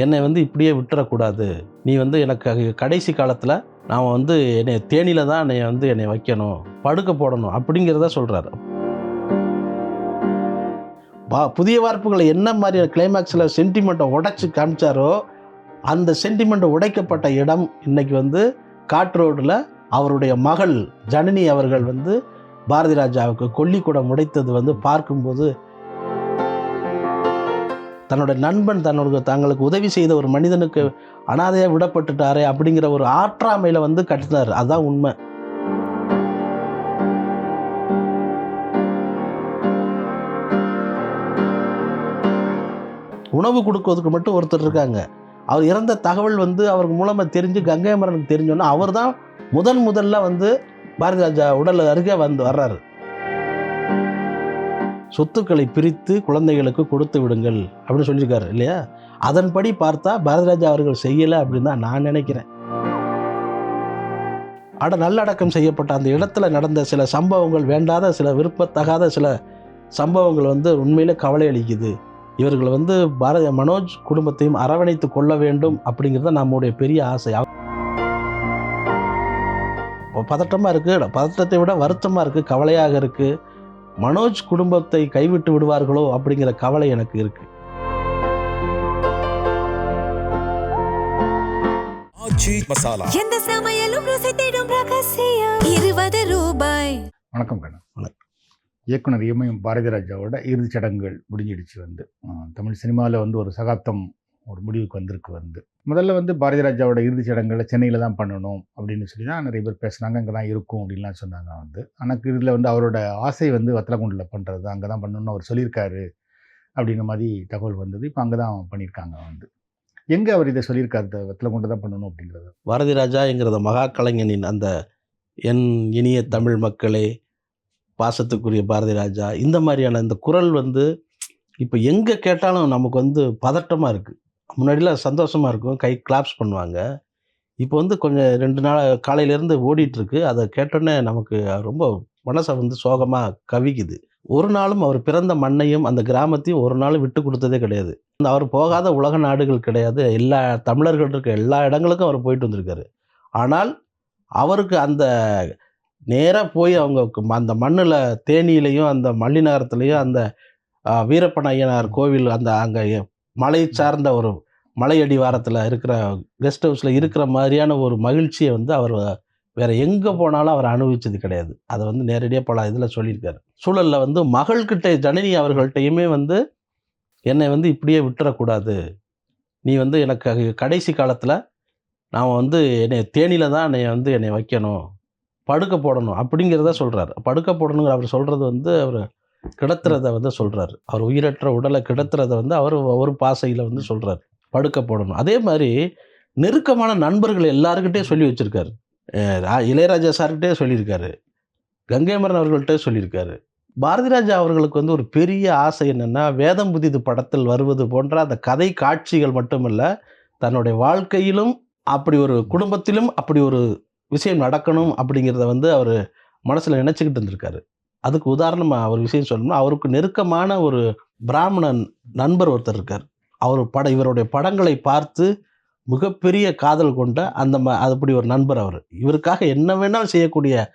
என்னை வந்து இப்படியே விட்டுறக்கூடாது. நீ வந்து எனக்கு கடைசி காலத்தில் நான் வந்து என்னை தேனியில் தான் என்னை வைக்கணும், படுக்க போடணும் அப்படிங்கிறத சொல்கிறார். புதிய வார்ப்புகளை என்ன மாதிரியான கிளைமேக்ஸில் சென்டிமெண்ட்டை உடைச்சி காமிச்சாரோ, அந்த சென்டிமெண்ட் உடைக்கப்பட்ட இடம் இன்னைக்கு வந்து காட்ரோடில் அவருடைய மகள் ஜனனி அவர்கள் வந்து பாரதி ராஜாவுக்கு கொல்லிக்கூடம் உடைத்தது வந்து பார்க்கும்போது, தன்னுடைய நண்பன் தங்களுக்கு உதவி செய்த ஒரு மனிதனுக்கு அனாதையாக விடப்பட்டுட்டாரே அப்படிங்கிற ஒரு ஆற்றாமையில் வந்து கட்டினார். அதுதான் உண்மை. உணவு கொடுக்கறதுக்கு மட்டும் ஒருத்தர் இருக்காங்க. அவர் இறந்த தகவல் வந்து அவருக்கு மூலமாக தெரிஞ்சு கங்கைமரனுக்கு தெரிஞ்சோன்னா அவர் தான் முதல்ல வந்து பாரதி ராஜா உடல் அருகே வர்றாரு. சொத்துக்களை பிரித்து குழந்தைகளுக்கு கொடுத்து விடுங்கள் அப்படின்னு சொல்லியிருக்காரு இல்லையா? அதன்படி பார்த்தா பாரதி ராஜா அவர்கள் செய்யலை அப்படின்னு தான் நான் நினைக்கிறேன். நல்லடக்கம் செய்யப்பட்ட அந்த இடத்துல நடந்த சில சம்பவங்கள், வேண்டாத சில விருப்பத்தகாத சில சம்பவங்கள் வந்து உண்மையிலே கவலை அளிக்குது. இவர்கள் வந்து மனோஜ் குடும்பத்தையும் அரவணைத்து கொள்ள வேண்டும் அப்படிங்கிறது நம்முடைய பெரிய ஆசை. பதட்டமாக இருக்குது, பதட்டத்தை விட வருத்தமாக இருக்குது, கவலையாக இருக்குது. மனோஜ் குடும்பத்தை கைவிட்டு விடுவார்களோ அப்படிங்கிற கவலை எனக்கு இருக்கு. எந்த சமையலும் ருசி தேடும் ரகசியம் 20 ரூபாய். வணக்கம் கண்ணா. இயக்குனர் இமயம் பாரதி ராஜாவோட இறுதிச் சடங்குகள் முடிஞ்சிடுச்சு. வந்து தமிழ் சினிமாவில் வந்து ஒரு சகாப்தம் ஒரு முடிவுக்கு வந்திருக்கு. வந்து முதல்ல வந்து பாரதி ராஜாவோட இறுதிச் சடங்குகளை சென்னையில் தான் பண்ணணும் அப்படின்னு சொல்லி தான் நிறைய பேர் பேசுனாங்க. அங்கே தான் இருக்கும் அப்படின்லாம் சொன்னாங்க. வந்து எனக்கு இதில் வந்து அவரோட ஆசை வந்து வத்தலகுண்டில் பண்ணுறது, அங்கே தான் பண்ணணும்னு அவர் சொல்லியிருக்காரு அப்படின்ற மாதிரி தகவல் வந்தது. இப்போ அங்கே தான் பண்ணியிருக்காங்க. வந்து எங்கே அவர் இதை சொல்லியிருக்காரு, வத்தலகுண்டு தான் பண்ணணும் அப்படிங்கிறது? பாரதி ராஜாங்கிறத மகா கலைஞனின் அந்த என் இனிய தமிழ் மக்களே, பாசத்துக்குரிய பாரதி ராஜா, இந்த மாதிரியான இந்த குரல் வந்து இப்போ எங்கே கேட்டாலும் நமக்கு வந்து பதட்டமாக இருக்குது. முன்னாடிலாம் சந்தோஷமாக இருக்கும், கை கிளாப்ஸ் பண்ணுவாங்க. இப்போ வந்து கொஞ்சம் 2 நாள் காலையிலேருந்து ஓடிட்டுருக்கு. அதை கேட்டோன்னே நமக்கு ரொம்ப மனசை வந்து சோகமாக கவிக்குது. ஒரு நாளும் அவர் பிறந்த மண்ணையும் அந்த கிராமத்தையும் ஒரு நாளும் விட்டு கொடுத்ததே கிடையாது. அவர் போகாத உலக நாடுகள் கிடையாது. எல்லா தமிழர்கள் இருக்க எல்லா இடங்களுக்கும் அவர் போயிட்டு வந்திருக்காரு. ஆனால் அவருக்கு அந்த நேராக போய் அவங்க அந்த மண்ணில் தேனியிலையும் அந்த மல்லிநகரத்துலேயும் அந்த வீரப்பன் ஐயனார் கோவில் அந்த அங்கே மலை சார்ந்த ஒரு மலையடி வாரத்தில் இருக்கிற கெஸ்ட் ஹவுஸில் இருக்கிற மாதிரியான ஒரு மகிழ்ச்சியை வந்து அவர் வேறு எங்கே போனாலும் அவர் அனுபவித்தது கிடையாது. அதை வந்து நேரடியாக பல இதில் சொல்லியிருக்காரு. சூழலில் வந்து மகள்கிட்ட ஜனனி அவர்கள்ட்டையுமே வந்து என்னை வந்து இப்படியே விட்டுறக்கூடாது, நீ வந்து எனக்கு கடைசி காலத்தில் நான் வந்து என்னை தேனியில் தான் என்னை வைக்கணும், படுக்க போடணும் அப்படிங்கிறத சொல்கிறார். படுக்க போடணுங்கிற அவர் சொல்கிறது வந்து அவர் கிடத்துறதை வந்து சொல்கிறார். அவர் உயிரற்ற உடலை கிடத்துறதை வந்து அவர் ஒரு பாசையில் வந்து சொல்கிறார், படுக்க போடணும். அதே மாதிரி நெருக்கமான நண்பர்கள் எல்லாருக்கிட்டே சொல்லி வச்சுருக்காரு. இளையராஜா சார்கிட்டே சொல்லியிருக்காரு, கங்கைமரன் அவர்கள்ட்டே சொல்லியிருக்காரு. பாரதி ராஜா அவர்களுக்கு வந்து ஒரு பெரிய ஆசை என்னென்னா, வேதம் புதிது படத்தில் வருவது போன்ற அந்த கதை காட்சிகள் மட்டுமல்ல, தன்னுடைய வாழ்க்கையிலும் அப்படி ஒரு குடும்பத்திலும் அப்படி ஒரு விஷயம் நடக்கணும் அப்படிங்கிறத வந்து அவர் மனசில் நினச்சிக்கிட்டு இருந்திருக்காரு. அதுக்கு உதாரணமாக ஒரு விஷயம் சொல்லணும்னா, அவருக்கு நெருக்கமான ஒரு பிராமணன் நண்பர் ஒருத்தர் இருக்கார். இவருடைய படங்களை பார்த்து மிகப்பெரிய காதல் கொண்ட அப்படி ஒரு நண்பர் அவர். இவருக்காக என்ன வேணாலும் செய்யக்கூடிய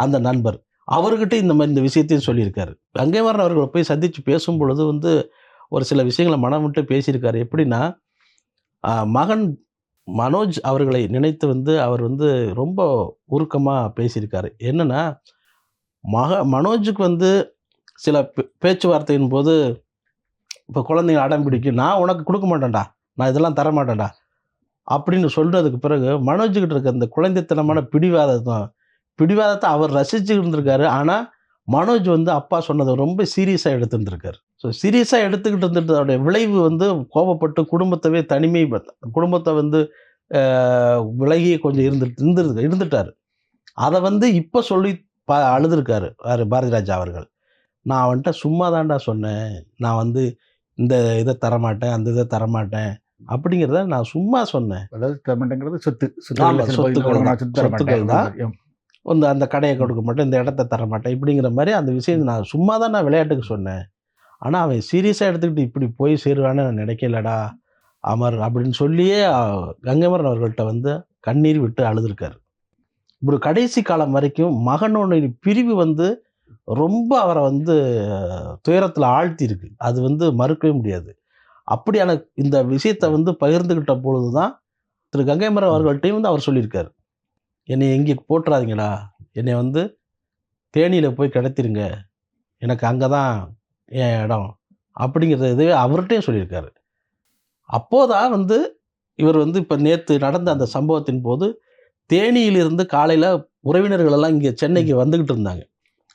அந்த நண்பர் அவர்கிட்ட இந்த விஷயத்தையும் சொல்லியிருக்காரு. கங்கைமரன் அவர்கள் போய் சந்தித்து பேசும் பொழுது வந்து ஒரு சில விஷயங்களை மனம் விட்டு பேசியிருக்காரு. எப்படின்னா, மகன் மனோஜ் அவர்களை நினைத்து வந்து அவர் வந்து ரொம்ப உருக்கமாக பேசியிருக்காரு. என்னென்னா, மனோஜுக்கு வந்து சில பேச்சுவார்த்தையின் போது இப்போ குழந்தைங்க அடம் பிடிக்கும், நான் உனக்கு கொடுக்க மாட்டேன்டா, நான் இதெல்லாம் தர மாட்டேன்டா அப்படின்னு சொல்கிறதுக்கு பிறகு மனோஜுக்கிட்ட இருக்க அந்த குழந்தைத்தனமான பிடிவாதத்தை அவர் ரசிச்சுக்கிட்டு இருந்திருக்காரு. ஆனால் மனோஜ் வந்து அப்பா சொன்னதை ரொம்ப சீரியஸாக எடுத்துருந்துருக்காரு. ஸோ சீரியஸாக எடுத்துக்கிட்டு இருந்துட்டு அதோடைய விளைவு வந்து கோபப்பட்டு குடும்பத்தை வந்து விலகி கொஞ்சம் இருந்துட்டார். அதை வந்து இப்போ சொல்லி அழுதுருக்காரு பாரதி ராஜா அவர்கள். நான் அவன்கிட்ட சும்மா தான்டா சொன்னேன், நான் வந்து இந்த இதை தரமாட்டேன், அந்த இதை தரமாட்டேன் அப்படிங்கிறத நான் சும்மா சொன்னேன். அதாவது தரமாட்டேங்கிறது சொத்துக்கள் தான். அந்த கடையை கொடுக்க மாட்டேன், இந்த இடத்த தரமாட்டேன் இப்படிங்கிற மாதிரி அந்த விஷயம் நான் சும்மா தான் நான் விளையாட்டுக்கு சொன்னேன். ஆனால் அவன் சீரியஸாக எடுத்துக்கிட்டு இப்படி போய் சேருவான்னு நான் நினைக்கலடா அமர் அப்படின்னு சொல்லியே கங்கைமரன் அவர்கள்ட்ட வந்து கண்ணீர் விட்டு அழுதுருக்காரு. இப்படி கடைசி காலம் வரைக்கும் மகனுடைய பிரிவு வந்து ரொம்ப அவரை வந்து துயரத்தில் ஆழ்த்தி இருக்கு. அது வந்து மறுக்கவே முடியாது. அப்படியான இந்த விஷயத்தை வந்து பகிர்ந்துக்கிட்ட பொழுது தான் திரு கங்கைமரன் அவர்கள்ட்டையும் வந்து அவர் சொல்லியிருக்காரு, என்னை எங்கே போட்டுறாதீங்கடா, என்னை வந்து தேனியில் போய் கிடத்திருங்க, எனக்கு அங்கே தான் என் இடம் அப்படிங்கிறத இதுவே அவர்கிட்டையும் சொல்லியிருக்காரு. அப்போதான் வந்து இவர் வந்து இப்போ நேற்று நடந்த அந்த சம்பவத்தின் போது தேனியிலிருந்து காலையில் உறவினர்கள் எல்லாம் இங்கே சென்னைக்கு வந்துக்கிட்டு இருந்தாங்க.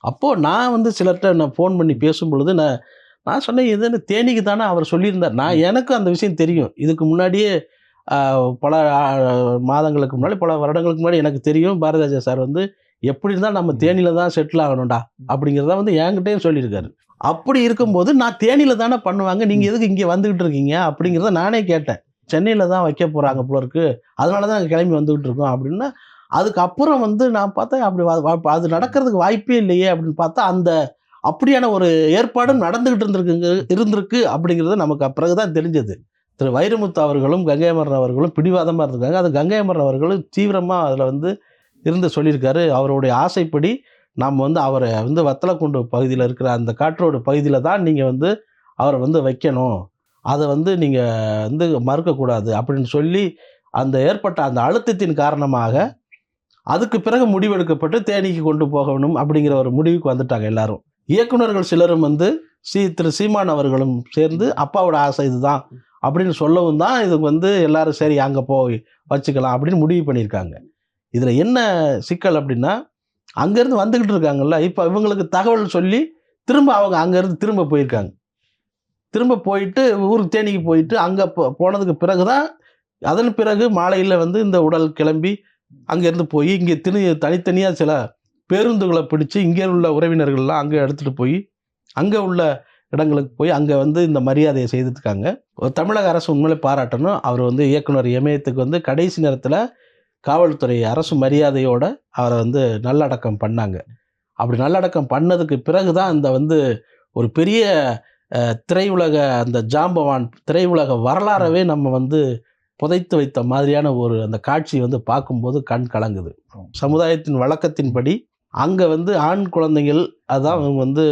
அப்போது நான் வந்து சிலர்கிட்ட நான் ஃபோன் பண்ணி பேசும் பொழுது நான் சொன்னேன், இதுன்னு தேனிக்கு தானே அவர் சொல்லியிருந்தார். எனக்கும் அந்த விஷயம் தெரியும். இதுக்கு முன்னாடியே பல மாதங்களுக்கு முன்னாடி, பல வருடங்களுக்கு முன்னாடி எனக்கு தெரியும், பாரதிராஜா சார் வந்து எப்படி இருந்தால் நம்ம தேனியில் தான் செட்டில் ஆகணும்டா அப்படிங்கிறத வந்து என்கிட்டையும் சொல்லியிருக்காரு. அப்படி இருக்கும்போது நான் தேனியில் தானே பண்ணுவாங்க, நீங்கள் எதுக்கு இங்கே வந்துக்கிட்டு இருக்கீங்க அப்படிங்கிறத நானே கேட்டேன். சென்னையில் தான் வைக்க போகிறாங்க போல இருக்கு, அதனால தான் நாங்கள் கிளம்பி வந்துக்கிட்டு இருக்கோம் அப்படின்னா, அதுக்கப்புறம் வந்து நான் பார்த்தேன் அப்படி அது நடக்கிறதுக்கு வாய்ப்பே இல்லையே அப்படின்னு பார்த்தா, அந்த அப்படியான ஒரு ஏற்பாடும் நடந்துக்கிட்டு இருந்திருக்கு அப்படிங்கிறது நமக்கு பிறகுதான் தெரிஞ்சது. திரு வைரமுத்து அவர்களும் கங்கைமரன் அவர்களும் பிடிவாதமாக இருந்திருக்காங்க. அது கங்கைமரன் அவர்களும் தீவிரமாக அதில் வந்து இருந்து சொல்லியிருக்காரு. அவருடைய ஆசைப்படி நாம் வந்து அவரை வந்து வத்தலக்குண்டு பகுதியில் இருக்கிற அந்த காற்றோடு பகுதியில் தான் நீங்கள் வந்து அவரை வந்து வைக்கணும், அதை வந்து நீங்கள் வந்து மறுக்கக்கூடாது அப்படின்னு சொல்லி அந்த ஏற்பட்ட அந்த அழுத்தத்தின் காரணமாக அதுக்கு பிறகு முடிவெடுக்கப்பட்டு தேனிக்கு கொண்டு போகணும் அப்படிங்கிற ஒரு முடிவுக்கு வந்துட்டாங்க எல்லாரும். இயக்குநர்கள் சிலரும் வந்து திரு சீமான் அவர்களும் சேர்ந்து அப்பாவோட ஆசை இதுதான் அப்படின்னு சொல்லவும் தான் இதுக்கு வந்து எல்லாரும் சரி அங்கே போய் வச்சுக்கலாம் அப்படின்னு முடிவு பண்ணியிருக்காங்க. இதில் என்ன சிக்கல் அப்படின்னா, அங்கேருந்து வந்துக்கிட்டு இருக்காங்கல்ல, இப்போ இவங்களுக்கு தகவல் சொல்லி திரும்ப அவங்க அங்கேருந்து திரும்ப போயிருக்காங்க. திரும்ப போயிட்டு ஊருக்கு தேனிக்கு போயிட்டு அங்கே போனதுக்கு பிறகு தான், அதன் பிறகு மாலையில் வந்து இந்த உடல் கிளம்பி அங்கேருந்து போய் இங்கே தனித்தனியாக சில பேருந்துகளை பிடிச்சி இங்கே உள்ள உறவினர்கள்லாம் அங்கே எடுத்துகிட்டு போய் அங்கே உள்ள இடங்களுக்கு போய் அங்கே வந்து இந்த மரியாதையை செய்துருக்காங்க. தமிழக அரசு உண்மையிலே பாராட்டணும். அவர் வந்து இயக்குனர் இமயத்துக்கு வந்து கடைசி நேரத்தில் காவல்துறை அரசு மரியாதையோடு அவரை வந்து நல்லடக்கம் பண்ணாங்க. அப்படி நல்லடக்கம் பண்ணதுக்கு பிறகு தான் இந்த வந்து ஒரு பெரிய திரையுலக அந்த ஜாம்பவான் திரையுலக வரலாறவே நம்ம வந்து புதைத்து வைத்த மாதிரியான ஒரு அந்த காட்சி வந்து பார்க்கும்போது கண் கலங்குது. சமுதாயத்தின் வழக்கத்தின்படி அங்கே வந்து ஆண் குழந்தைகள் அதான் அவங்க வந்து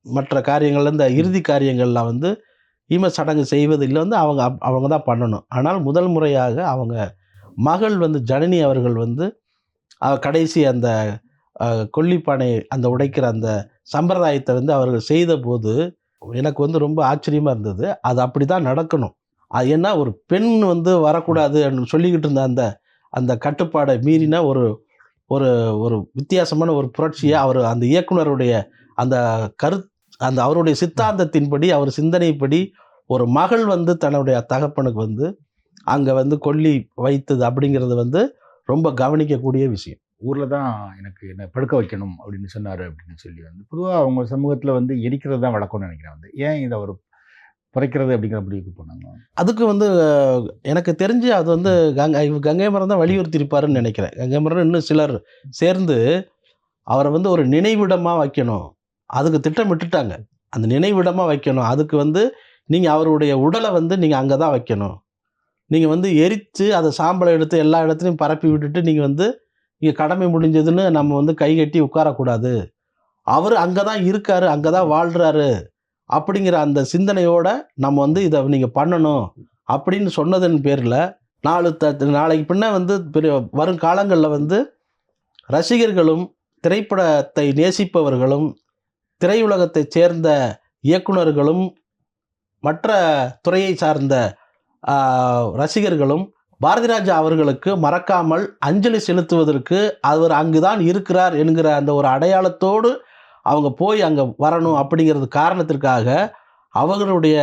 மற்ற காரியங்கள்ல இந்த இறுதி காரியங்கள்லாம் வந்து ஈம சடங்கு செய்வதில்லை வந்து அவங்க தான் பண்ணணும். ஆனால் முதல் முறையாக அவங்க மகள் வந்து ஜனனி அவர்கள் வந்து கடைசி அந்த கொல்லிப்பானை அந்த உடைக்கிற அந்த சம்பிரதாயத்தை வந்து அவர்கள் செய்த போது எனக்கு வந்து ரொம்ப ஆச்சரியமாக இருந்தது. அது அப்படி தான் நடக்கணும். அது என்ன, ஒரு பெண் வந்து வரக்கூடாது சொல்லிக்கிட்டு இருந்த அந்த அந்த கட்டுப்பாடை மீறின ஒரு ஒரு ஒரு வித்தியாசமான ஒரு புரட்சியை அவர் அந்த இயக்குனருடைய அந்த அந்த அவருடைய சித்தாந்தத்தின்படி அவர் சிந்தனைப்படி ஒரு மகள் வந்து தன்னுடைய தகப்பனுக்கு வந்து அங்கே வந்து கொல்லி வைத்தது அப்படிங்கிறது வந்து ரொம்ப கவனிக்கக்கூடிய விஷயம். ஊரில் தான் எனக்கு என்ன படுக்க வைக்கணும் அப்படின்னு சொன்னார் அப்படின்னு சொல்லி வந்து பொதுவாக அவங்க சமூகத்தில் வந்து எரிக்கிறது தான் வழக்கம்னு நினைக்கிறேன். வந்து ஏன் இதை அவர் குறைக்கிறது அப்படிங்கிற முடிவுக்கு போனாங்க? அதுக்கு வந்து எனக்கு தெரிஞ்சு அது வந்து கங்கைமரன் தான் வலியுறுத்தி இருப்பாருன்னு நினைக்கிறேன். கங்கைமரன் இன்னும் சிலர் சேர்ந்து அவரை வந்து ஒரு நினைவிடமாக வைக்கணும், அதுக்கு திட்டமிட்டுட்டாங்க. அந்த நினைவிடமாக வைக்கணும், அதுக்கு வந்து நீங்கள் அவருடைய உடலை வந்து நீங்கள் அங்கே தான் வைக்கணும், நீங்கள் வந்து எரித்து அதை சாம்பலை எடுத்து எல்லா இடத்துலையும் பரப்பி விட்டுட்டு நீங்கள் வந்து இங்கே கடமை முடிஞ்சதுன்னு நம்ம வந்து கை கட்டி உட்காரக்கூடாது, அவர் அங்கே தான் இருக்கார், அங்கே தான் வாழ்கிறாரு அப்படிங்கிற அந்த சிந்தனையோடு நம்ம வந்து இதை நீங்கள் பண்ணணும் அப்படின்னு சொன்னதன் பேரில் நாளைக்கு பின்ன வந்து வரும் காலங்களில் வந்து ரசிகர்களும் திரைப்படத்தை நேசிப்பவர்களும் திரையுலகத்தை சேர்ந்த இயக்குனர்களும் மற்ற துறையை சார்ந்த ரசிகர்களும் பாரதிராஜா அவர்களுக்கு மறக்காமல் அஞ்சலி செலுத்துவதற்கு அவர் அங்குதான் இருக்கிறார் என்கிற அந்த ஒரு அடையாளத்தோடு அவங்க போய் அங்கே வரணும் அப்படிங்கிறது காரணத்திற்காக அவர்களுடைய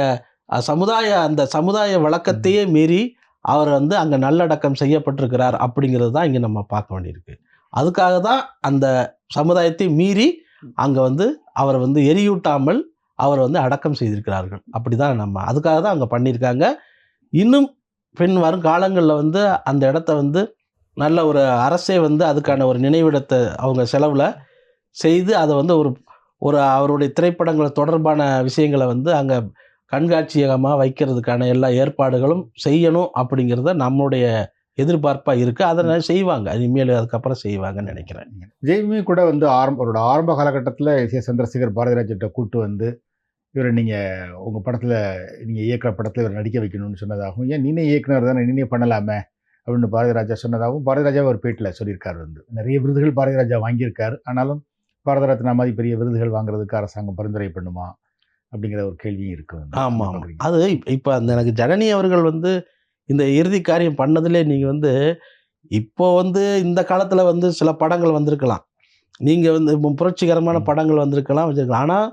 அந்த சமுதாய வழக்கத்தையே மீறி அவர் வந்து அங்கே நல்லடக்கம் செய்யப்பட்டிருக்கிறார் அப்படிங்கிறது தான் இங்கே நம்ம பார்க்க வேண்டியிருக்கு. அதுக்காக தான் அந்த சமுதாயத்தை மீறி அங்கே வந்து அவரை வந்து எரியூட்டாமல் அவரை வந்து அடக்கம் செய்திருக்கிறார்கள். அப்படி தான் நம்ம அதுக்காக தான் அங்கே பண்ணியிருக்காங்க. இன்னும் பின் வரும் காலங்களில் வந்து அந்த இடத்த வந்து நல்ல ஒரு அரசே வந்து அதுக்கான ஒரு நினைவிடத்தை அவங்க செலவில் செய்து அதை வந்து ஒரு அவருடைய திரைப்படங்கள் தொடர்பான விஷயங்களை வந்து அங்கே கண்காட்சியகமாக வைக்கிறதுக்கான எல்லா ஏற்பாடுகளும் செய்யணும் அப்படிங்கிறத நம்மளுடைய எதிர்பார்ப்பாக இருக்குது. அதை செய்வாங்க, இனிமேல் அதுக்கப்புறம் செய்வாங்கன்னு நினைக்கிறேன். ஜெய்மி கூட வந்து அவரோட ஆரம்ப காலகட்டத்தில் எஸ் சந்திரசேகர் பாரதிராஜர்கிட்ட கூட்டு வந்து இவரை நீங்கள் உங்கள் படத்தில் நீங்கள் இயக்குற படத்தில் இவரை நடிக்க வைக்கணும்னு சொன்னதாகவும், ஏன் நீனே இயக்குனர் தானே நீனே பண்ணலாமே அப்படின்னு பாரதிராஜா சொன்னதாகவும் பாரதிராஜா ஒரு பேட்டில் சொல்லியிருக்காரு. வந்து நிறைய விருதுகள் பாரதிராஜா வாங்கியிருக்கார். ஆனாலும் பாரத ரத்னா மாதிரி பெரிய விருதுகள் வாங்குறதுக்கு அரசாங்கம் பரிந்துரை பண்ணுமா அப்படிங்கிற ஒரு கேள்வியும் இருக்கு. ஆமாம், அது இப்போ அந்த எனக்கு ஜனனி அவர்கள் வந்து இந்த இறுதி காரியம் பண்ணதுலே நீங்கள் வந்து இப்போ வந்து இந்த காலத்தில் வந்து சில படங்கள் வந்திருக்கலாம், நீங்கள் வந்து புரட்சிகரமான படங்கள் வந்திருக்கலாம் வச்சிருக்கலாம். ஆனால்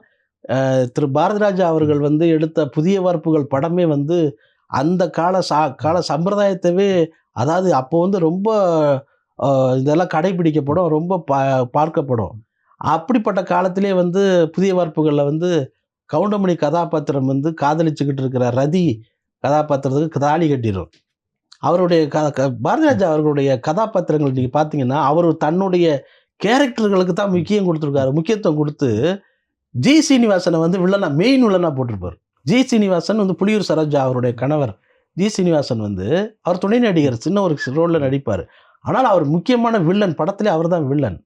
திரு பாரதிராஜா அவர்கள் வந்து எடுத்த புதிய வார்ப்புகள் படமே வந்து அந்த கால சம்பிரதாயத்தவே, அதாவது அப்போ வந்து ரொம்ப இதெல்லாம் கடைபிடிக்கப்படும், ரொம்ப பார்க்கப்படும். அப்படிப்பட்ட காலத்திலே வந்து புதிய வார்ப்புகளில் வந்து கவுண்டமணி கதாபாத்திரம் வந்து காதலிச்சுக்கிட்டு இருக்கிற ரதி கதாபாத்திரத்துக்கு தாலி கட்டிடும். அவருடைய பாரதிராஜா அவர்களுடைய கதாபாத்திரங்கள் நீங்கள் பார்த்தீங்கன்னா அவர் தன்னுடைய கேரக்டர்களுக்கு தான் முக்கியத்துவம் கொடுத்து ஜி சீனிவாசனை வந்து மெயின் வில்லனாக போட்டிருப்பார். ஜி சீனிவாசன் வந்து புலியூர் சரோஜா அவருடைய கணவர் ஜி சீனிவாசன் வந்து அவர் துணை நடிகர், சின்ன ஒரு ரோலில் நடிப்பார். ஆனால் அவர் முக்கியமான வில்லன், படத்திலே அவர் தான் வில்லன்.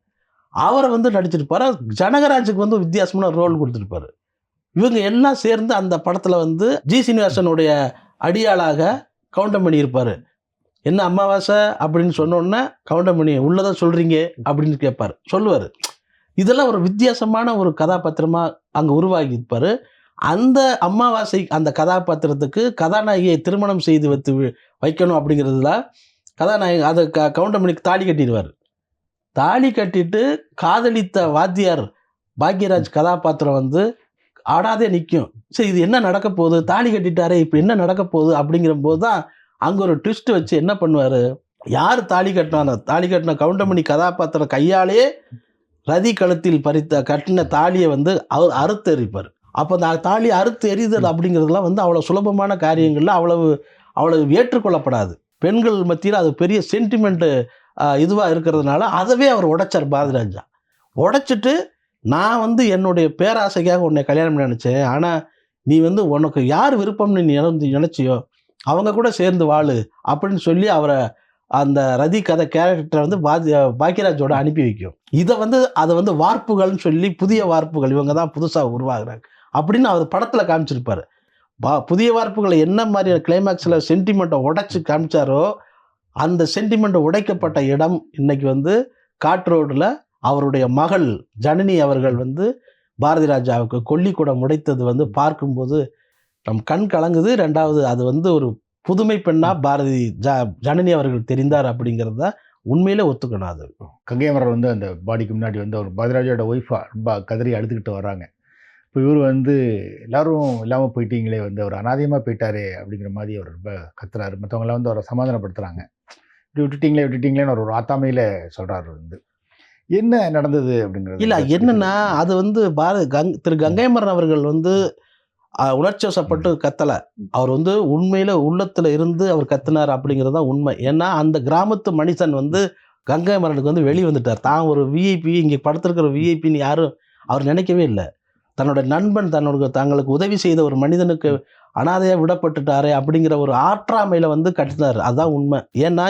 அவரை வந்து நடிச்சிருப்பார். ஜனகராஜுக்கு வந்து வித்தியாசமான ரோல் கொடுத்துருப்பாரு. இவங்க எல்லாம் சேர்ந்து அந்த படத்தில் வந்து ஜி சீனிவாசனுடைய அடியாளாக கவுண்டமணி இருப்பார். என்ன அமாவாசை அப்படின்னு சொன்னோன்னே கவுண்டமணி உள்ளதான் சொல்கிறீங்க அப்படின்னு சொல்லுவார். இதெல்லாம் ஒரு வித்தியாசமான ஒரு கதாபாத்திரமாக அங்கே உருவாகி இருப்பார். அந்த அமாவாசை அந்த கதாபாத்திரத்துக்கு கதாநாயகியை திருமணம் செய்து வைக்கணும் அப்படிங்கிறதுல கதாநாயகி அதை கவுண்டமணிக்கு தாலி கட்டிடுவார். தாலி கட்டிட்டு காதலித்த வாத்தியார் பாக்யராஜ் கதாபாத்திரம் வந்து ஆடாதே நிற்கும். சரி, இது என்ன நடக்க போகுது, தாலி கட்டிட்டாரே இப்போ என்ன நடக்க போகுது அப்படிங்கிற போது தான் அங்கே ஒரு ட்விஸ்ட் வச்சு என்ன பண்ணுவார், யார் தாலி கட்டின கவுண்டமணி கதாபாத்திரம் கையாலே ரதி கழுத்தில் கட்டின தாலியை வந்து அவர் அறுத்து எறிப்பார். அப்போ அந்த தாலி அறுத்து எறிதல் அப்படிங்கிறதுலாம் வந்து அவ்வளோ சுலபமான காரியங்களில் அவ்வளவு ஏற்றுக்கொள்ளப்படாது. பெண்கள் மத்தியில் அது பெரிய சென்டிமெண்ட்டு இதுவாக இருக்கிறதுனால அதவே அவர் உடைச்சார் பாரதிராஜா. உடைச்சிட்டு நான் வந்து என்னுடைய பேராசைக்காக உன்னை கல்யாணம் நினச்சேன், ஆனால் நீ வந்து உனக்கு யார் விருப்பம்னு நீ நினச்சியோ அவங்க கூட சேர்ந்து வாழு அப்படின்னு சொல்லி அவரை அந்த ரதி கதை கேரக்டரை வந்து பாக்யராஜோட அனுப்பி வைக்கும். அதை வந்து வார்ப்புகள்னு சொல்லி புதிய வார்ப்புகள் இவங்க தான் புதுசாக உருவாகிறாங்க அப்படின்னு அவர் படத்தில் காமிச்சிருப்பார். புதிய வார்ப்புகளை என்ன மாதிரி கிளைமேக்ஸில் சென்டிமெண்ட்டை உடைச்சி காமிச்சாரோ அந்த சென்டிமெண்ட்டை உடைக்கப்பட்ட இடம் இன்னைக்கு வந்து காட்ரோடில் அவருடைய மகள் ஜனனி அவர்கள் வந்து பாரதிராஜாவுக்கு கொல்லிக்கூடம் உடைத்தது வந்து பார்க்கும்போது நம் கண் கலங்குது. ரெண்டாவது அது வந்து ஒரு புதுமை பெண்ணாக ஜனனி அவர்கள் தெரிந்தார் அப்படிங்கிறத உண்மையிலே ஒத்துக்கணும். அது கங்கையமரர் வந்து அந்த பாடிக்கு முன்னாடி வந்து அவர் பாரதிராஜோட ஒய்ஃபாக ரொம்ப கதறி அழுதுகிட்டு வராங்க. இப்போ இவர் வந்து எல்லாரும் இல்லாமல் போயிட்டீங்களே, வந்து அவர் அனாதியமாக போயிட்டாரே அப்படிங்கிற மாதிரி அவர் ரொம்ப கத்துறாரு. மற்றவங்களாம் வந்து அவரை சமாதானப்படுத்துகிறாங்க. இப்படி விட்டுட்டீங்களேன்னு ஒரு ஆத்தாமையில் சொல்கிறாரு. வந்து என்ன நடந்தது அப்படிங்கிறது இல்லை, என்னன்னா அது வந்து திரு கங்கையமரன் அவர்கள் வந்து உணர்ச்சி வசப்பட்டு கத்தலை. அவர் வந்து உண்மையில் உள்ளத்தில் இருந்து அவர் கத்தினார் அப்படிங்கிறது தான் உண்மை. ஏன்னா அந்த கிராமத்து மனுஷன் வந்து கங்கையமரனுக்கு வந்து வெளியே வந்துட்டார். தான் ஒரு விஐபி, இங்கே படுத்திருக்கிற விஐபின்னு யாரும் அவர் நினைக்கவே இல்லை. தன்னோட நண்பன் தங்களுக்கு உதவி செய்த ஒரு மனிதனுக்கு அனாதையாக விடப்பட்டுட்டாரே அப்படிங்கிற ஒரு ஆற்றாமையில் வந்து கட்டினார். அதுதான் உண்மை. ஏன்னா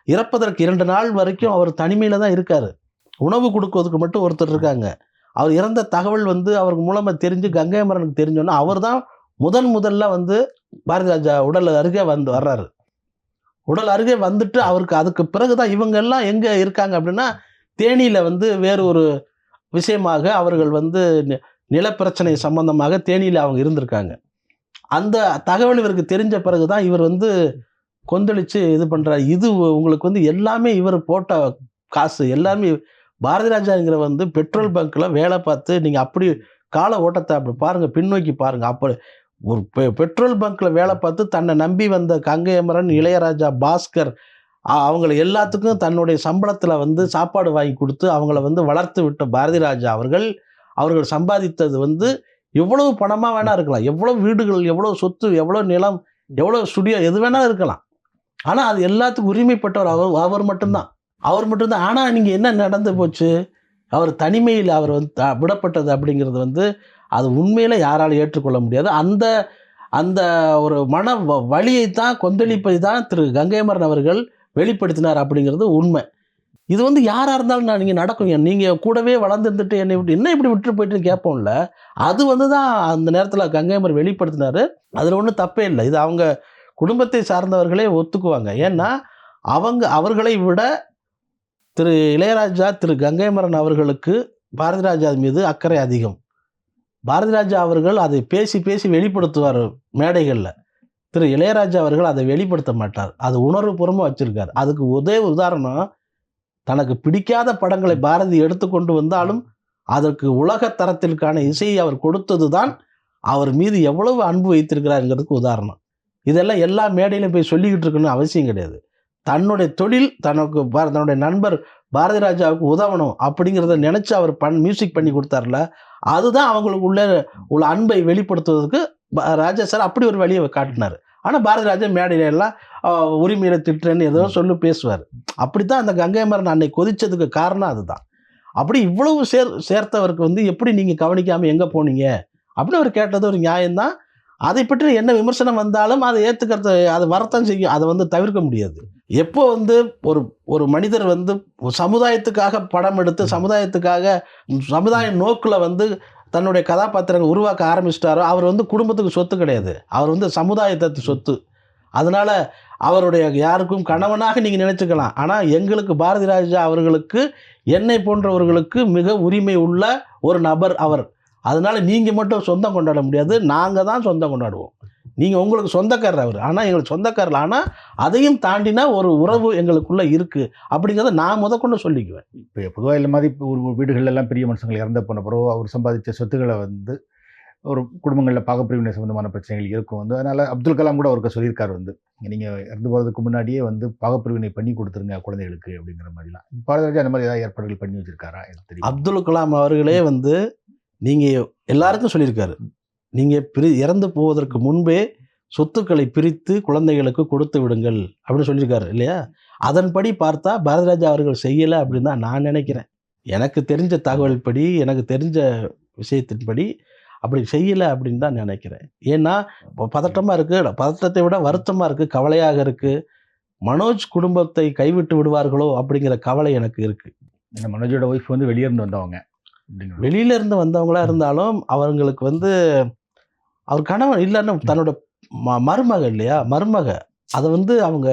இறப்பதற்கு 2 நாள் வரைக்கும் அவர் தனிமையில் தான் இருக்கார். உணவு கொடுக்குறதுக்கு மட்டும் ஒருத்தர் இருக்காங்க. அவர் இறந்த தகவல் வந்து அவருக்கு மூலமாக தெரிஞ்சு கங்கையமரனுக்கு தெரிஞ்சோன்னா அவர் தான் முதல்ல வந்து பாரதிராஜா உடல் அருகே வர்றாரு. உடல் அருகே வந்துட்டு அவருக்கு அதுக்கு பிறகு தான் இவங்க எல்லாம் எங்கே இருக்காங்க அப்படின்னா தேனியில் வந்து வேறு ஒரு விஷயமாக அவர்கள் வந்து நிலப்பிரச்சனை சம்பந்தமாக தேனியில் அவங்க இருந்திருக்காங்க. அந்த தகவல் இவருக்கு தெரிஞ்ச பிறகு தான் இவர் வந்து கொந்தளிச்சு இது பண்ணுறாரு. இது உங்களுக்கு வந்து எல்லாமே இவர் போட்ட காசு எல்லாமே பாரதிராஜாங்கிற வந்து பெட்ரோல் பங்க்கில் வேலை பார்த்து நீங்கள் அப்படி கால ஓட்டத்தை அப்படி பாருங்கள், பின்னோக்கி பாருங்கள். அப்போ ஒரு பெட்ரோல் பங்க்கில் வேலை பார்த்து தன்னை நம்பி வந்த கங்கையமரன், இளையராஜா, பாஸ்கர் அவங்கள எல்லாத்துக்கும் தன்னுடைய சம்பளத்தில் வந்து சாப்பாடு வாங்கி கொடுத்து அவங்கள வந்து வளர்த்து விட்ட பாரதிராஜா அவர்கள் சம்பாதித்தது வந்து எவ்வளவு பணமாக வேணா இருக்கலாம், எவ்வளோ வீடுகள், எவ்வளோ சொத்து, எவ்வளோ நிலம், எவ்வளோ ஸ்டுடியோ, எது வேணா இருக்கலாம். ஆனால் அது எல்லாத்துக்கும் உரிமைப்பட்டவர் அவர் மட்டும்தான். ஆனால் நீங்கள் என்ன நடந்து போச்சு, அவர் தனிமையில் அவர் வந்து விடப்பட்டது அப்படிங்கிறது வந்து அது உண்மையில் யாராலும் ஏற்றுக்கொள்ள முடியாது. அந்த அந்த ஒரு மன வலியை தான், கொந்தளிப்பை தான் திரு கங்கைமரன் அவர்கள் வெளிப்படுத்தினார் அப்படிங்கிறது உண்மை. இது வந்து யாராக இருந்தாலும் நீங்கள் நடக்கும். நீங்கள் கூடவே வளர்ந்துருந்துட்டு என்னை விட்டு என்ன இப்படி விட்டு போயிட்டுன்னு கேட்போம்ல, அது வந்து தான் அந்த நேரத்தில் கங்கைமரன் வெளிப்படுத்தினார். அதில் ஒன்றும் தப்பே இல்லை. இது அவங்க குடும்பத்தை சார்ந்தவர்களே ஒத்துக்குவாங்க. ஏன்னா அவர்களை விட திரு இளையராஜா, திரு கங்கைமரன் அவர்களுக்கு பாரதி ராஜா மீது அக்கறை அதிகம். பாரதி ராஜா அவர்கள் அதை பேசி பேசி வெளிப்படுத்துவார் மேடைகளில். திரு இளையராஜா அவர்கள் அதை வெளிப்படுத்த மாட்டார். அது உணர்வுபூர்வமாக வச்சுருக்கார். அதுக்கு ஒரே உதாரணம், தனக்கு பிடிக்காத படங்களை பாரதி எடுத்துக்கொண்டு வந்தாலும் அதற்கு உலக தரத்திற்கான இசையை அவர் கொடுத்தது தான் அவர் மீது எவ்வளவு அன்பு வைத்திருக்கிறாருங்கிறதுக்கு உதாரணம். இதெல்லாம் எல்லா மேடையிலும் போய் சொல்லிக்கிட்டு இருக்கணும்னு அவசியம் கிடையாது. தன்னுடைய தொழில் தன்னுடைய நண்பர் பாரதி ராஜாவுக்கு உதவணும் அப்படிங்கிறத நினச்சி அவர் மியூசிக் பண்ணி கொடுத்தார்ல, அதுதான் அவங்களுக்கு உள்ள அன்பை வெளிப்படுத்துவதற்கு ராஜா சார் அப்படி ஒரு வழியை காட்டினார். ஆனால் பாரதி ராஜா மேடையில எல்லாம் உரிமையில திட்டுறேன்னு ஏதோ பேசுவார். அப்படித்தான் அந்த கங்கைமரன் அன்னை கொதிச்சதுக்கு காரணம் அதுதான். அப்படி இவ்வளவு சேர்த்தவருக்கு வந்து எப்படி நீங்கள் கவனிக்காமல் எங்கே போனீங்க அப்படின்னு அவர் கேட்டது ஒரு நியாயம்தான். அதை பற்றி என்ன விமர்சனம் வந்தாலும் அதை ஏற்றுக்கிறது, அது வரத்தான் செய்யும். அதை வந்து தவிர்க்க முடியாது. எப்போ வந்து ஒரு மனிதர் வந்து சமுதாயத்துக்காக படம் எடுத்து சமுதாய நோக்கில் வந்து தன்னுடைய கதாபாத்திரங்கள் உருவாக்க ஆரம்பிச்சிட்டாரோ, அவர் வந்து குடும்பத்துக்கு சொத்து கிடையாது. அவர் வந்து சமுதாயத்தை சொத்து. அதனால் அவருடைய யாருக்கும் கணவனாக நீங்கள் நினச்சிக்கலாம். ஆனால் எங்களுக்கு பாரதி ராஜா அவர்களுக்கு, என்னை போன்றவர்களுக்கு மிக உரிமை உள்ள ஒரு நபர் அவர். அதனால் நீங்கள் மட்டும் சொந்தம் கொண்டாட முடியாது, நாங்கள் தான் சொந்தம் கொண்டாடுவோம். நீங்கள் உங்களுக்கு சொந்தக்காரர் அவர், ஆனால் எங்களுக்கு சொந்தக்காரர். ஆனால் அதையும் தாண்டினா ஒரு உறவு எங்களுக்குள்ளே இருக்குது அப்படிங்கிறத நான் முதற்கொண்டு சொல்லிக்குவேன். இப்போ பொதுவாக இல்லை மாதிரி ஒரு வீடுகளெல்லாம் பெரிய மனுஷங்கள் இறந்த போன பிறகு அவர் சம்பாதிச்ச சொத்துக்களை வந்து ஒரு குடும்பங்களில் பாகப்பிரிவினை சம்மந்தமான பிரச்சனைகள் இருக்கும் வந்து. அதனால் அப்துல் கலாம் கூட அவருக்கு சொல்லியிருக்காரு வந்து, நீங்கள் இறந்து போகிறதுக்கு முன்னாடியே வந்து பாகப்பிரிவினை பண்ணி கொடுத்துருங்க குழந்தைகளுக்கு அப்படிங்கிற மாதிரிலாம். பாரதி ராஜா அந்த மாதிரி ஏதாவது ஏற்பாடுகள் பண்ணி வச்சுருக்காரா எனக்கு தெரியும். அப்துல் கலாம் அவர்களே வந்து நீங்கள் எல்லாருக்கும் சொல்லியிருக்காரு, நீங்கள் இறந்து போவதற்கு முன்பே சொத்துக்களை பிரித்து குழந்தைகளுக்கு கொடுத்து விடுங்கள் அப்படின்னு சொல்லியிருக்காரு இல்லையா? அதன்படி பார்த்தா பாரதி ராஜா அவர்கள் செய்யலை அப்படின்னு தான் நான் நினைக்கிறேன். எனக்கு தெரிஞ்ச தகவல் படி, எனக்கு தெரிஞ்ச விஷயத்தின்படி அப்படி செய்யலை அப்படின்னு தான் நினைக்கிறேன். ஏன்னா பதட்டமாக இருக்குது, பதட்டத்தை விட வருத்தமாக இருக்குது, கவலையாக இருக்குது. மனோஜ் குடும்பத்தை கைவிட்டு விடுவார்களோ அப்படிங்கிற கவலை எனக்கு இருக்குது. மனோஜோட ஒய்ஃப் வந்து வெளியிலேருந்து வந்தவங்களா இருந்தாலும் அவங்களுக்கு வந்து அவர் கணவன் இல்லைன்னு தன்னோட மருமக இல்லையா, மருமக அதை வந்து அவங்க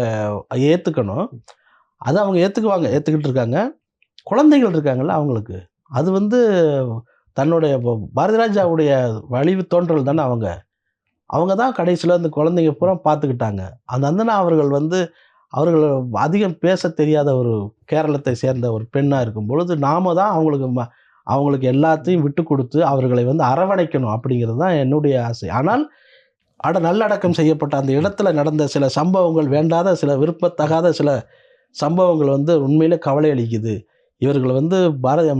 ஏற்றுக்கணும். அதை அவங்க ஏற்றுக்கிட்டு இருக்காங்க. குழந்தைகள் இருக்காங்கல்ல அவங்களுக்கு, அது வந்து தன்னுடைய பாரதி ராஜாவுடைய வழிவு தோன்றல் தானே. அவங்க தான் கடைசியில் அந்த குழந்தைங்க பூரா பார்த்துக்கிட்டாங்க. அந்த அந்தனா அவர்கள் அதிகம் பேச தெரியாத ஒரு கேரளத்தை சேர்ந்த ஒரு பெண்ணாக இருக்கும் பொழுது நாம தான் அவங்களுக்கு எல்லாத்தையும் விட்டு கொடுத்து அவர்களை வந்து அரவணைக்கணும் அப்படிங்கிறது தான் என்னுடைய ஆசை. ஆனால் நல்லடக்கம் செய்யப்பட்ட அந்த இடத்துல நடந்த சில சம்பவங்கள், வேண்டாத சில விருப்பத்தகாத சில சம்பவங்கள் வந்து உண்மையிலே கவலை அளிக்குது. இவர்கள் வந்து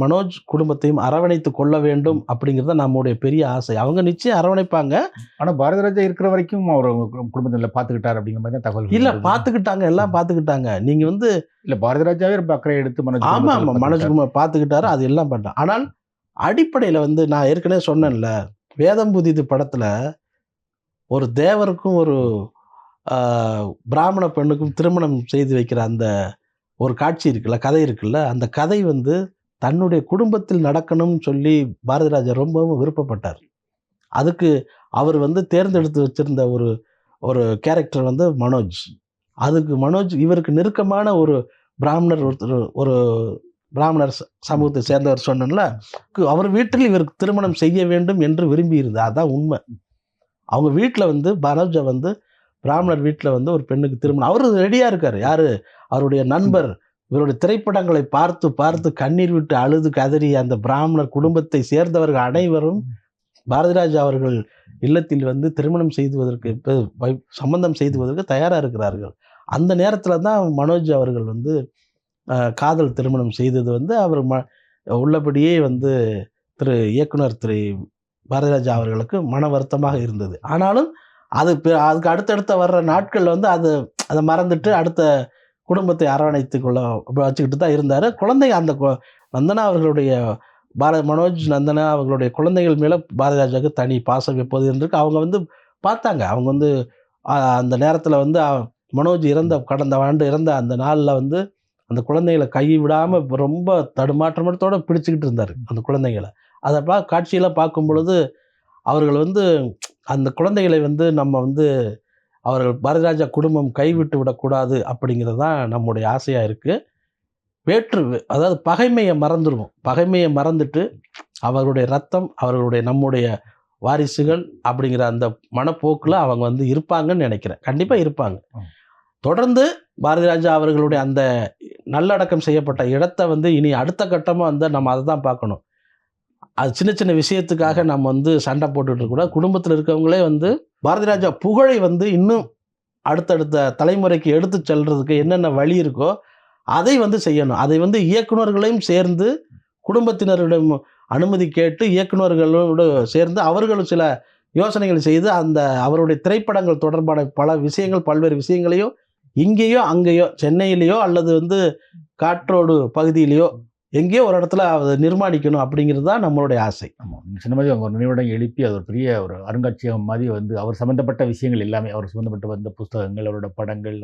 மனோஜ் குடும்பத்தையும் அரவணைத்து கொள்ள வேண்டும் அப்படிங்கிறது நம்முடைய பெரிய ஆசை. அவங்க நிச்சயம் அரவணைப்பாங்க. ஆனால் பாரதி ராஜா இருக்கிற வரைக்கும் அவர் குடும்பத்தில் பார்த்துக்கிட்டார் அப்படிங்கிற மாதிரி தான் தகவல். இல்லை, பார்த்துக்கிட்டாங்க, எல்லாம் பார்த்துக்கிட்டாங்க. நீங்கள் வந்து இல்லை, பாரதி ராஜாவே ரொம்ப அக்கறை எடுத்து ஆமாம் மனோஜ் குமார் பார்த்துக்கிட்டாரு, அது எல்லாம் பண்ணார். ஆனால் அடிப்படையில் வந்து நான் ஏற்கனவே சொன்னேன்ல, வேதம் புதிது படத்தில் ஒரு தேவருக்கும் ஒரு பிராமண பெண்ணுக்கும் திருமணம் செய்து வைக்கிற அந்த ஒரு காட்சி இருக்குல்ல, கதை இருக்குல்ல, அந்த கதை வந்து தன்னுடைய குடும்பத்தில் நடக்கணும்னு சொல்லி பாரதி ராஜா ரொம்பவும் விருப்பப்பட்டார். அதுக்கு அவர் வந்து தேர்ந்தெடுத்து வச்சிருந்த ஒரு கேரக்டர் வந்து மனோஜ். அதுக்கு இவருக்கு நெருக்கமான ஒரு பிராமணர் சமூகத்தை சேர்ந்தவர் சொன்னல, அவர் வீட்டில் இவருக்கு திருமணம் செய்ய வேண்டும் என்று விரும்பி இருந்தார். அதான் உண்மை. அவங்க வீட்டில் வந்து மனோஜை வந்து பிராமணர் வீட்டில் வந்து ஒரு பெண்ணுக்கு திருமணம், அவர் ரெடியாக இருக்கார். யார்? அவருடைய நண்பர். இவருடைய திரைப்படங்களை பார்த்து பார்த்து கண்ணீர் விட்டு அழுது கதறி அந்த பிராமணர் குடும்பத்தை சேர்ந்தவர்கள் அனைவரும் பாரதி ராஜா அவர்கள் இல்லத்தில் வந்து திருமணம் செய்துவதற்கு சம்பந்தம் செய்துவதற்கு தயாராக இருக்கிறார்கள். அந்த நேரத்தில் தான் மனோஜ் அவர்கள் வந்து காதல் திருமணம் செய்தது வந்து அவர் உள்ளபடியே வந்து இயக்குனர் திரு பாரதி ராஜா அவர்களுக்கு மன வருத்தமாக இருந்தது. ஆனாலும் அதுக்கு அடுத்தடுத்த வர்ற நாட்கள் வந்து அதை மறந்துட்டு அடுத்த குடும்பத்தை அரவணைத்து கொள்ள வச்சுக்கிட்டு தான் இருந்தார். குழந்தை அந்த வந்தனா அவர்களுடைய மனோஜ் நந்தனா அவங்களுடைய குழந்தைகள் மேலே பாரதி ராஜாவுக்கு தனி பாசம் எப்போது இருக்கு. அவங்க வந்து பார்த்தாங்க. அவங்க வந்து அந்த நேரத்தில் வந்து மனோஜ் கடந்த ஆண்டு இறந்த அந்த நாளில் வந்து அந்த குழந்தைகளை கை விடாமல் ரொம்ப தடுமாற்றத்தோடு பிடிச்சிக்கிட்டு இருந்தார் அந்த குழந்தைகளை. அதை காட்சியெல்லாம் பார்க்கும் பொழுது அவர்கள் வந்து அந்த குழந்தைகளை வந்து நம்ம வந்து அவர்கள் பாரதி ராஜா குடும்பம் கைவிட்டு விடக்கூடாது அப்படிங்கிறது தான் நம்முடைய ஆசையாக இருக்குது. அதாவது பகைமையை மறந்துடுவோம். பகைமையை மறந்துட்டு அவர்களுடைய ரத்தம், அவர்களுடைய நம்முடைய வாரிசுகள் அப்படிங்கிற அந்த மனப்போக்கில் அவங்க வந்து இருப்பாங்கன்னு நினைக்கிறேன். கண்டிப்பாக இருப்பாங்க. தொடர்ந்து பாரதி ராஜா அவர்களுடைய அந்த நல்லடக்கம் செய்யப்பட்ட இடத்தை வந்து இனி அடுத்த கட்டமாக வந்து நம்ம அதை தான் பார்க்கணும். அது சின்ன சின்ன விஷயத்துக்காக நம்ம வந்து சண்டை போட்டுட்டு இருக்கக்கூடாது. குடும்பத்தில் இருக்கவங்களே வந்து பாரதி ராஜா புகழை வந்து இன்னும் அடுத்தடுத்த தலைமுறைக்கு எடுத்து செல்றதுக்கு என்னென்ன வழி இருக்கோ அதை வந்து செய்யணும். அதை வந்து இயக்குநர்களையும் சேர்ந்து குடும்பத்தினரிடம் அனுமதி கேட்டு இயக்குநர்களோடு சேர்ந்து அவர்களும் சில யோசனைகள் செய்து அந்த அவருடைய திரைப்படங்கள் தொடர்பான பல விஷயங்கள், பல்வேறு விஷயங்களையோ இங்கேயோ அங்கேயோ சென்னையிலேயோ அல்லது வந்து காற்றோடு பகுதியிலேயோ எங்கேயோ ஒரு இடத்துல அதை நிர்மாணிக்கணும் அப்படிங்கிறது தான் நம்மளுடைய ஆசை. ஆமாம், நீங்கள் சொன்ன மாதிரி அவங்க ஒரு நினைவிடம் எழுப்பி அது ஒரு பெரிய ஒரு அருங்காட்சியகம் மாதிரி வந்து அவர் சம்மந்தப்பட்ட விஷயங்கள் எல்லாமே, அவர் சம்மந்தப்பட்ட வந்த புஸ்தகங்கள், அவரோட படங்கள்,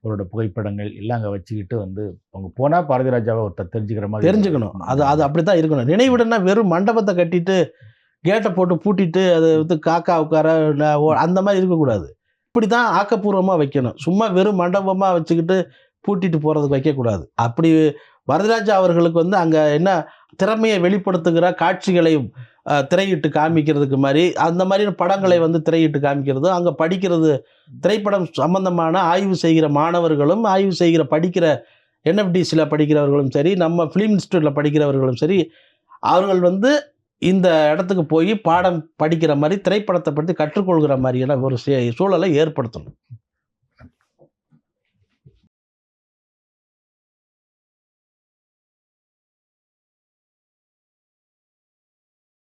அவரோட புகைப்படங்கள் எல்லாம் அங்கே வச்சுக்கிட்டு வந்து அவங்க போனால் பாரதி ராஜாவை ஒருத்தர் தெரிஞ்சுக்கணும். அது அப்படி தான் இருக்கணும். நினைவிடம்னா வெறும் மண்டபத்தை கட்டிட்டு கேட்டை போட்டு பூட்டிட்டு அதை வந்து காக்கா உட்கார அந்த மாதிரி இருக்கக்கூடாது. இப்படி தான் ஆக்கப்பூர்வமாக வைக்கணும். சும்மா வெறும் மண்டபமாக வச்சுக்கிட்டு பூட்டிட்டு போகிறதுக்கு வைக்கக்கூடாது. அப்படி பாரதிராஜா அவர்களுக்கு வந்து அங்கே என்ன திறமையை வெளிப்படுத்துகிற காட்சிகளை திரையிட்டு காமிக்கிறதுக்கு மாதிரி அந்த மாதிரி படங்களை வந்து திரையிட்டு காமிக்கிறது, அங்கே படிக்கிறது, திரைப்படம் சம்பந்தமான ஆய்வு செய்கிற மாணவர்களும் ஆய்வு செய்கிற படிக்கிற என்எஃப்டிசியில் படிக்கிறவர்களும் சரி, நம்ம ஃபிலிம் இன்ஸ்டியூட்டில் படிக்கிறவர்களும் சரி, அவர்கள் வந்து இந்த இடத்துக்கு போய் பாடம் படிக்கிற மாதிரி திரைப்படத்தை பற்றி கற்றுக்கொள்கிற மாதிரியான ஒரு சூழலை ஏற்படுத்தணும்.